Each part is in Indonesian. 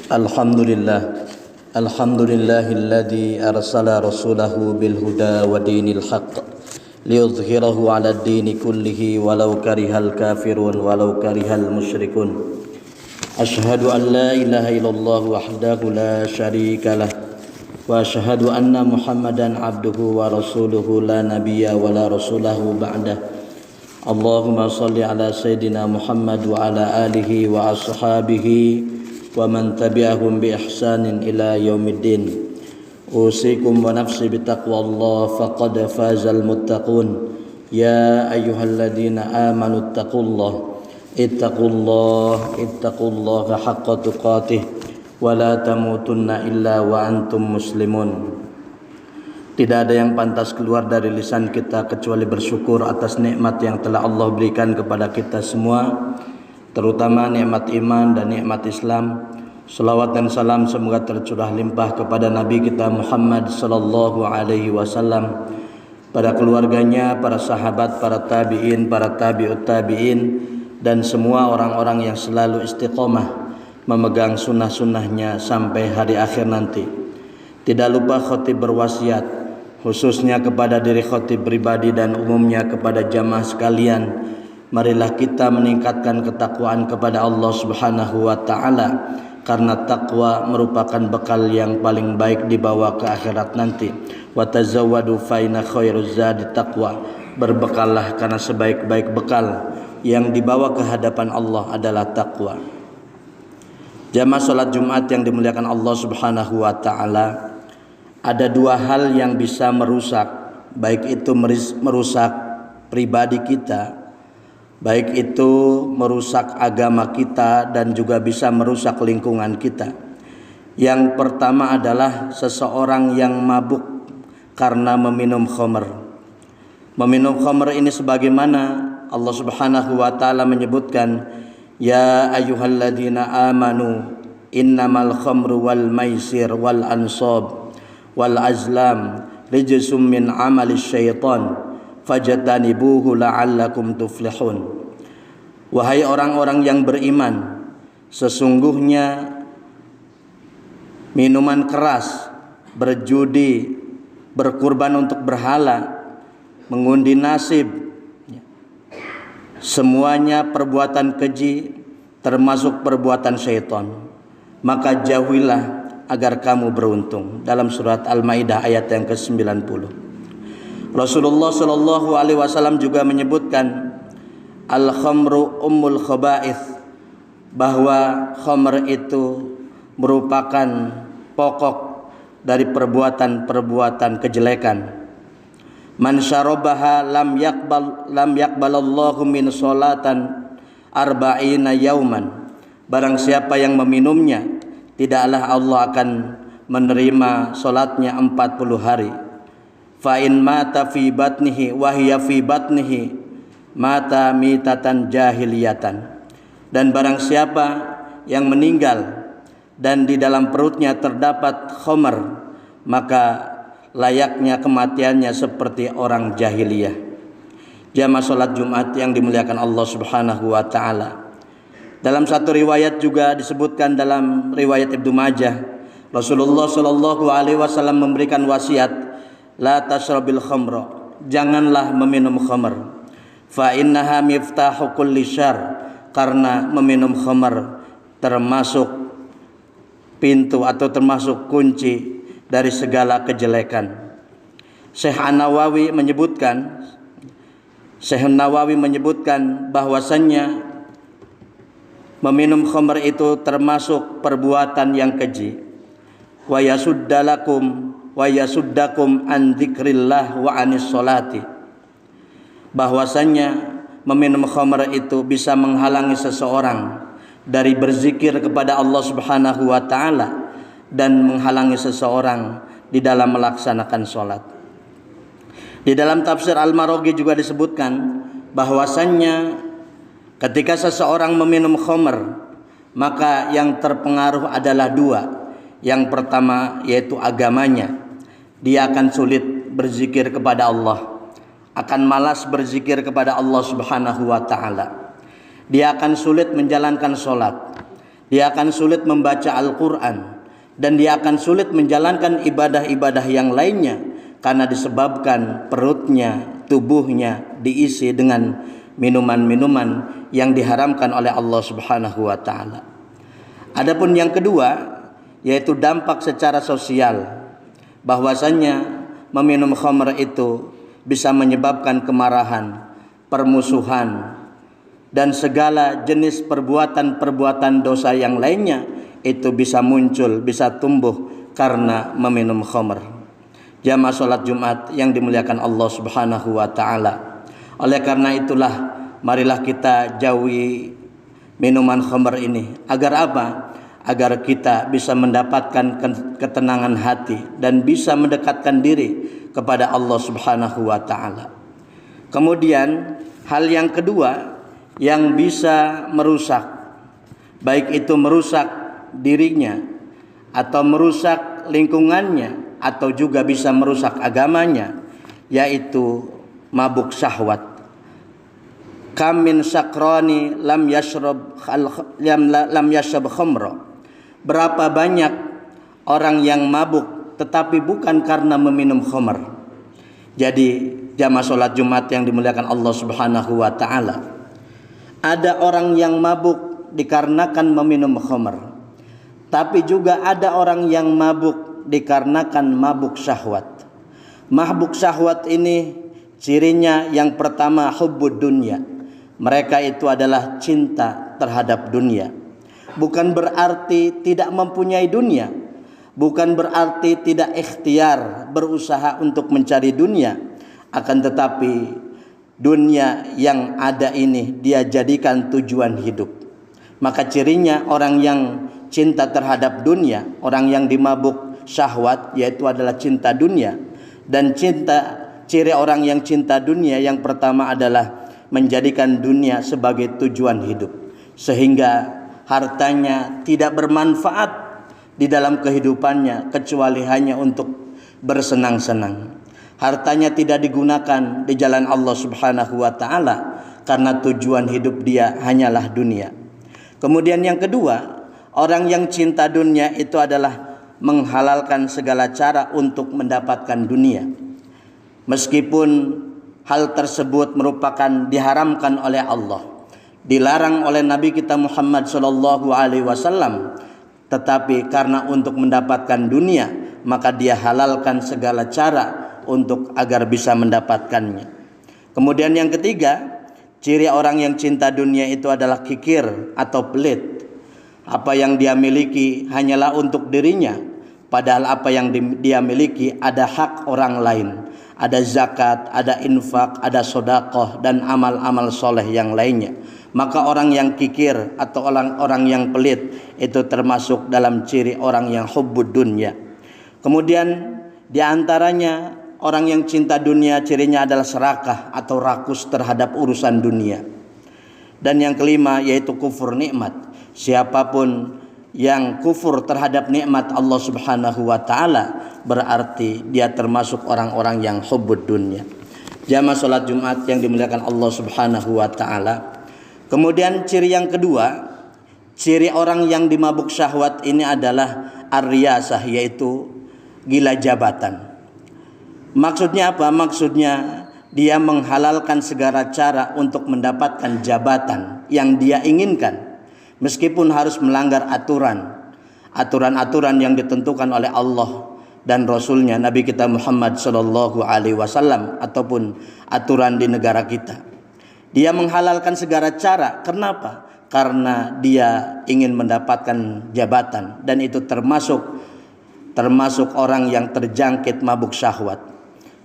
Alhamdulillah. Alhamdulillahilladzi arsala rasulahu bil huda wa dinil haqq liyudhhirahu 'ala ad-dini kullihi walau karihal kafirun walau karihal musyrikun. Asyhadu an la ilaha illallah wahdahu la syarika lah wa asyhadu anna Muhammadan 'abduhu wa rasuluhu la nabiyya wa la rasulahu ba'dah. Allahumma shalli 'ala sayidina Muhammad wa 'ala alihi wa ashabihi wa man tabi'ahum bi ihsanin ila yaumiddin. Usikum wa nafsi bitaqwallah faqad fazal muttaqun. Ya ayyuhalladzina amanu ittaqullaha haqqa tuqatih wa la tamutunna illa wa antum muslimun. Tidak ada yang pantas keluar dari lisan kita kecuali bersyukur atas nikmat yang telah Allah berikan kepada kita semua, terutama nikmat iman dan nikmat Islam. Salawat dan salam semoga tercurah limpah kepada Nabi kita Muhammad sallallahu alaihi wasallam, pada keluarganya, para sahabat, para tabi'in, para tabi'ut tabi'in, dan semua orang-orang yang selalu istiqomah memegang sunnah-sunnahnya sampai hari akhir nanti. Tidak lupa khotib berwasiat, khususnya kepada diri khotib pribadi dan umumnya kepada jamaah sekalian. Marilah kita meningkatkan ketakwaan kepada Allah Subhanahu wa taala, karena takwa merupakan bekal yang paling baik dibawa ke akhirat nanti. Wa tazawwadu fa inna khairuz zadi taqwa. Berbekallah karena sebaik-baik bekal yang dibawa ke hadapan Allah adalah takwa. Jamaah salat Jumat yang dimuliakan Allah Subhanahu wa taala, ada dua hal yang bisa merusak, baik itu merusak pribadi kita, baik itu merusak agama kita, dan juga bisa merusak lingkungan kita. Yang pertama adalah seseorang yang mabuk karena meminum khamr. Meminum khamr ini sebagaimana Allah Subhanahu wa taala menyebutkan, ya ayyuhalladzina amanu innamal khamru wal maisir wal ansab wal azlam rijsum min amali syaitan fajtanibuhu la'allakum tuflihun. Wahai orang-orang yang beriman, sesungguhnya minuman keras, berjudi, berkurban untuk berhala, mengundi nasib, semuanya perbuatan keji, termasuk perbuatan syaitan. Maka jauhilah agar kamu beruntung. Dalam surat Al-Maidah ayat yang ke-90. Rasulullah Shallallahu Alaihi Wasallam juga menyebutkan al-khamru ummul khaba'ith, bahwa khamr itu merupakan pokok dari perbuatan-perbuatan kejelekan. Man syarabaha lam yaqbalallahu min sholatan arba'ina yauman. Barang siapa yang meminumnya, tidaklah Allah akan menerima salatnya 40 hari. Fa in mata fi batnihi wa hiya fi batnihi mata mitatan jahiliyatan. Dan barang siapa yang meninggal dan di dalam perutnya terdapat khamr, maka layaknya kematiannya seperti orang jahiliyah. Jamaah salat Jumat yang dimuliakan Allah Subhanahu wa taala. Dalam satu riwayat juga disebutkan dalam riwayat Ibnu Majah, Rasulullah Shallallahu alaihi wasallam memberikan wasiat, la tashrabil khamra, janganlah meminum khamr. Fa innaha miftahu kulli syarr, karena meminum khamr termasuk pintu atau termasuk kunci dari segala kejelekan. Syekh An-Nawawi menyebutkan bahwasannya meminum khamr itu termasuk perbuatan yang keji. Wa yasuddakum an dzikrillah wa anis sholati, bahwasannya meminum khamr itu bisa menghalangi seseorang dari berzikir kepada Allah Subhanahu wa taala dan menghalangi seseorang di dalam melaksanakan sholat. Di dalam tafsir Al-Maraghi juga disebutkan bahwasannya ketika seseorang meminum khamr, maka yang terpengaruh adalah dua. Yang pertama yaitu agamanya. Dia akan sulit berzikir kepada Allah, akan malas berzikir kepada Allah Subhanahu wa taala. Dia akan sulit menjalankan sholat, dia akan sulit membaca Al-Quran, dan dia akan sulit menjalankan ibadah-ibadah yang lainnya karena disebabkan perutnya, tubuhnya diisi dengan minuman-minuman yang diharamkan oleh Allah Subhanahu wa taala. Adapun yang kedua, yaitu dampak secara sosial, bahwasanya meminum khamr itu bisa menyebabkan kemarahan, permusuhan, dan segala jenis perbuatan-perbuatan dosa yang lainnya itu bisa muncul, bisa tumbuh karena meminum khamr. Jamaah salat Jumat yang dimuliakan Allah Subhanahu wa taala. Oleh karena itulah, marilah kita jauhi minuman khamr ini. Agar apa? Agar kita bisa mendapatkan ketenangan hati dan bisa mendekatkan diri kepada Allah Subhanahu wa taala. Kemudian hal yang kedua yang bisa merusak, baik itu merusak dirinya atau merusak lingkungannya atau juga bisa merusak agamanya, yaitu mabuk syahwat. Kam min sakrani lam yashrab khamra. Berapa banyak orang yang mabuk tetapi bukan karena meminum khamr. Jadi jamaah salat Jumat yang dimuliakan Allah Subhanahu wa taala, ada orang yang mabuk dikarenakan meminum khamr, tapi juga ada orang yang mabuk dikarenakan mabuk syahwat. Mabuk syahwat ini cirinya yang pertama hubbud dunya. Mereka itu adalah cinta terhadap dunia. Bukan berarti tidak mempunyai dunia, bukan berarti tidak ikhtiar berusaha untuk mencari dunia, akan tetapi dunia yang ada ini dia jadikan tujuan hidup. Maka cirinya orang yang cinta terhadap dunia, orang yang dimabuk syahwat, yaitu adalah cinta dunia. Dan ciri orang yang cinta dunia yang pertama adalah menjadikan dunia sebagai tujuan hidup, sehingga hartanya tidak bermanfaat di dalam kehidupannya kecuali hanya untuk bersenang-senang. Hartanya tidak digunakan di jalan Allah Subhanahu wa taala karena tujuan hidup dia hanyalah dunia. Kemudian yang kedua, orang yang cinta dunia itu adalah menghalalkan segala cara untuk mendapatkan dunia. Meskipun hal tersebut merupakan diharamkan oleh Allah, dilarang oleh Nabi kita Muhammad sallallahu alaihi wasallam, tetapi karena untuk mendapatkan dunia, maka dia halalkan segala cara untuk agar bisa mendapatkannya. Kemudian yang ketiga, ciri orang yang cinta dunia itu adalah kikir atau pelit. Apa yang dia miliki hanyalah untuk dirinya, padahal apa yang dia miliki ada hak orang lain. Ada zakat, ada infak, ada sedekah dan amal-amal soleh yang lainnya. Maka orang yang kikir atau orang yang pelit itu termasuk dalam ciri orang yang hubbud dunya. Kemudian di antaranya orang yang cinta dunia cirinya adalah serakah atau rakus terhadap urusan dunia. Dan yang kelima yaitu kufur nikmat. Siapapun yang kufur terhadap nikmat Allah Subhanahu wa taala berarti dia termasuk orang-orang yang hubbud dunya. Jamaah salat Jumat yang dimuliakan Allah Subhanahu wa taala. Kemudian ciri yang kedua, ciri orang yang dimabuk syahwat ini adalah ar-riyasah, yaitu gila jabatan. Maksudnya apa? Maksudnya dia menghalalkan segala cara untuk mendapatkan jabatan yang dia inginkan, meskipun harus melanggar aturan-aturan yang ditentukan oleh Allah dan Rasulnya Nabi kita Muhammad sallallahu alaihi wasallam ataupun aturan di negara kita. Dia menghalalkan segala cara. Kenapa? Karena dia ingin mendapatkan jabatan, dan itu termasuk orang yang terjangkit mabuk syahwat.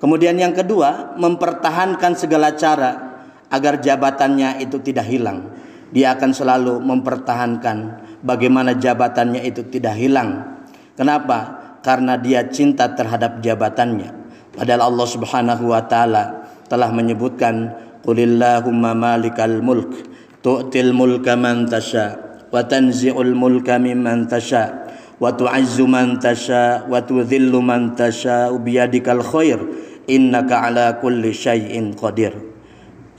Kemudian yang kedua, mempertahankan segala cara agar jabatannya itu tidak hilang. Dia akan selalu mempertahankan bagaimana jabatannya itu tidak hilang. Kenapa? Karena dia cinta terhadap jabatannya. Padahal Allah Subhanahu wa taala telah menyebutkan, Qulillahumma malikal mulk tu'til mulka man tasha wa tanzi'ul mulka mimman tasha wa tu'izzu man tasha wa tudhillu man tasha biyadikal khair innaka ala kulli syai'in qadir.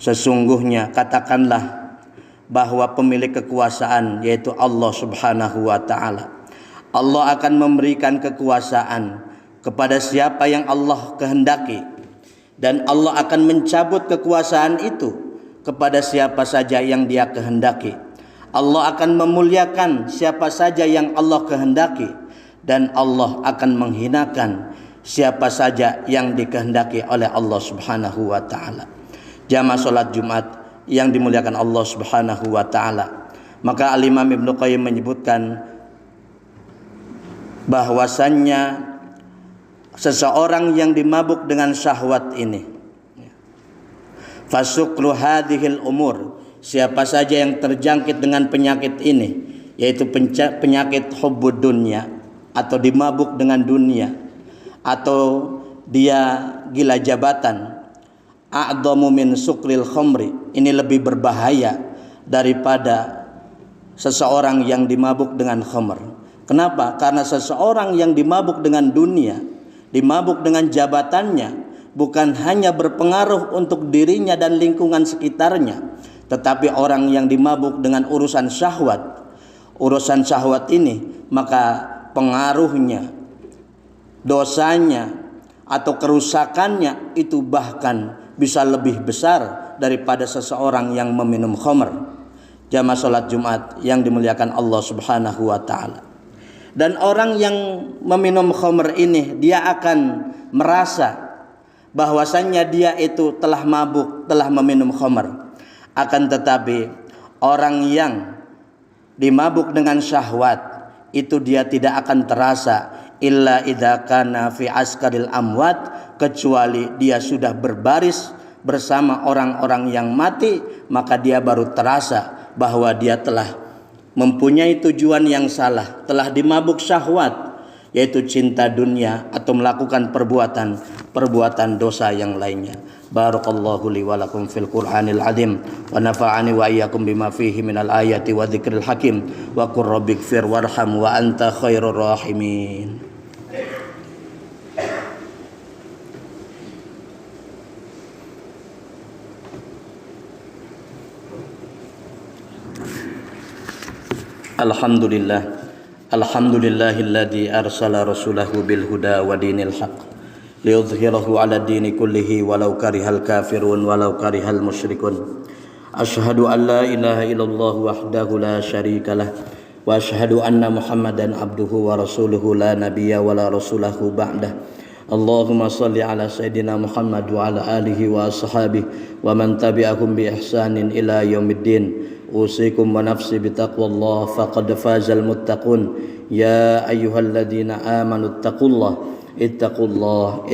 Sesungguhnya katakanlah bahwa pemilik kekuasaan yaitu Allah Subhanahu wa taala. Allah akan memberikan kekuasaan kepada siapa yang Allah kehendaki, dan Allah akan mencabut kekuasaan itu kepada siapa saja yang Dia kehendaki. Allah akan memuliakan siapa saja yang Allah kehendaki, dan Allah akan menghinakan siapa saja yang dikehendaki oleh Allah Subhanahu wa taala. Jamaah salat Jumat yang dimuliakan Allah Subhanahu wa taala. Maka Al-Imam Ibnu Qayyim menyebutkan bahwasannya seseorang yang dimabuk dengan syahwat ini, fasuklu hadhil umur, siapa saja yang terjangkit dengan penyakit ini, yaitu penyakit hubbud dunya, atau dimabuk dengan dunia, atau dia gila jabatan, a'dhamu min sukril khamri, ini lebih berbahaya daripada seseorang yang dimabuk dengan khamr. Kenapa? Karena seseorang yang dimabuk dengan dunia, dimabuk dengan jabatannya, bukan hanya berpengaruh untuk dirinya dan lingkungan sekitarnya, tetapi orang yang dimabuk dengan urusan syahwat ini, maka pengaruhnya, dosanya atau kerusakannya itu bahkan bisa lebih besar daripada seseorang yang meminum khamr. Jamaah salat Jumat yang dimuliakan Allah Subhanahu wa taala. Dan orang yang meminum khamr ini, dia akan merasa bahwasannya dia itu telah mabuk, telah meminum khamr. Akan tetapi orang yang dimabuk dengan syahwat itu dia tidak akan terasa illa idza kana fi askaril amwat, kecuali dia sudah berbaris bersama orang-orang yang mati, maka dia baru terasa bahwa dia telah mempunyai tujuan yang salah, telah dimabuk syahwat, yaitu cinta dunia atau melakukan perbuatan dosa yang lainnya. Barakallahu li wa lakum fil Qur'anil azim wa nafa'ani wa iyyakum bima fihi minal ayati wa dzikril hakim wa qur rabbighfir warham wa anta khairur rahimin. Alhamdulillahilladzi arsala rasulahu bil huda wa dinil haqq liyudhhirahu 'ala dini kullihi walau karihal kafirun walau karihal musyrikun. Asyhadu an la ilaha illallah wahdahu la syarikalah wa asyhadu anna Muhammadan abduhu wa rasuluhu la nabiyya wa la rasulahu ba'dah. Allahumma salli ala sayyidina Muhammad wa ala alihi wa ashabihi wa man tabi'ahum bi ihsanin ila yaumiddin. Usikum wa nafsi bitaqwallah faqad fazal muttaqun. Ya ayyuhalladzina amanu ittaqullaha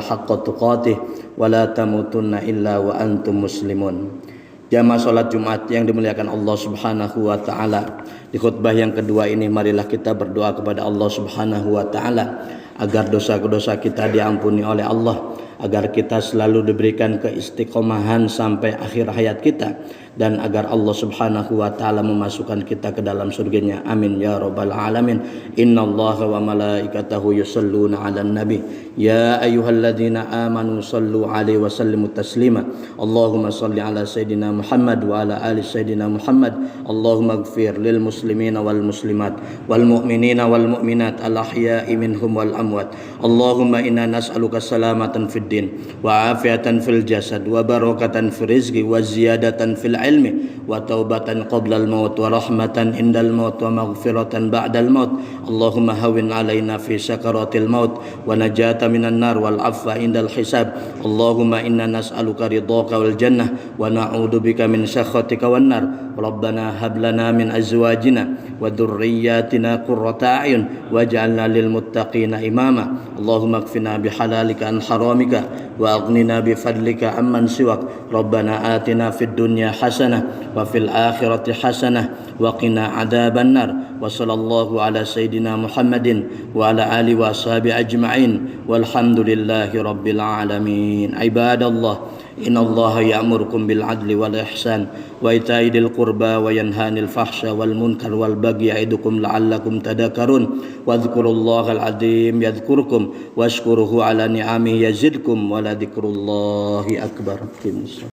haqqa tuqatih wa la tamutunna illa wa antum muslimun. Jamaah salat Jumat yang dimuliakan Allah Subhanahu wa taala. Di khutbah yang kedua ini marilah kita berdoa kepada Allah Subhanahu wa taala agar dosa-dosa kita diampuni oleh Allah, agar kita selalu diberikan keistiqomahan sampai akhir hayat kita, dan agar Allah Subhanahu wa taala memasukkan kita ke dalam surganya. Amin ya rabbal alamin. Innallaha wa malaikatahu yusholluna 'alan nabi ya ayyuhalladzina amanu shallu 'alaihi wa sallimu taslima. Allahumma shalli 'ala sayidina Muhammad wa 'ala ali sayidina Muhammad. Allahumma ighfir lil muslimina wal muslimat wal mu'minina wal mu'minat al ahya'i minhum wal amwat. Allahumma inna nas'aluka salamatan fid din wa afiatan fil jasad wa barakatan fil rizqi wa ziyadatan fil ilmi wa taubatan qabla al maut wa rahmatan indal maut wa maghfiratan ba'dal maut. Allahumma hawwin alaina fi sakaratil maut wa najata minan nar wal afwa indal hisab. Allahumma inna nas'aluka ridhaka wal jannah wa na'udzubika min sakhatika wan nar. Rabbana hab lana min azwajina wa dhurriyyatina qurrata a'yun waj'alna lil muttaqina imama. Allahumma kfina bihalalika an haramika wa aghnina bifadlika amman siwak. Rabbana atina fid dunya hasanah wa fil akhirati hasanah wa qina adzaban nar. Wa sallallahu ala sayidina Muhammadin wa ala alihi wa ashabihi ajma'in walhamdulillahi rabbil alamin. Ibadallah, innallaha ya'murukum bil adli wal ihsan wa ita'i dzil qurba wa yanhanil fahsya wal munkar wal bagyi ya'idukum la'allakum tadhakkarun. Wadhkurullahal azim yadhkurkum washkuruhu ala ni'amihi yazidkum wa la dzikrullahi akbar.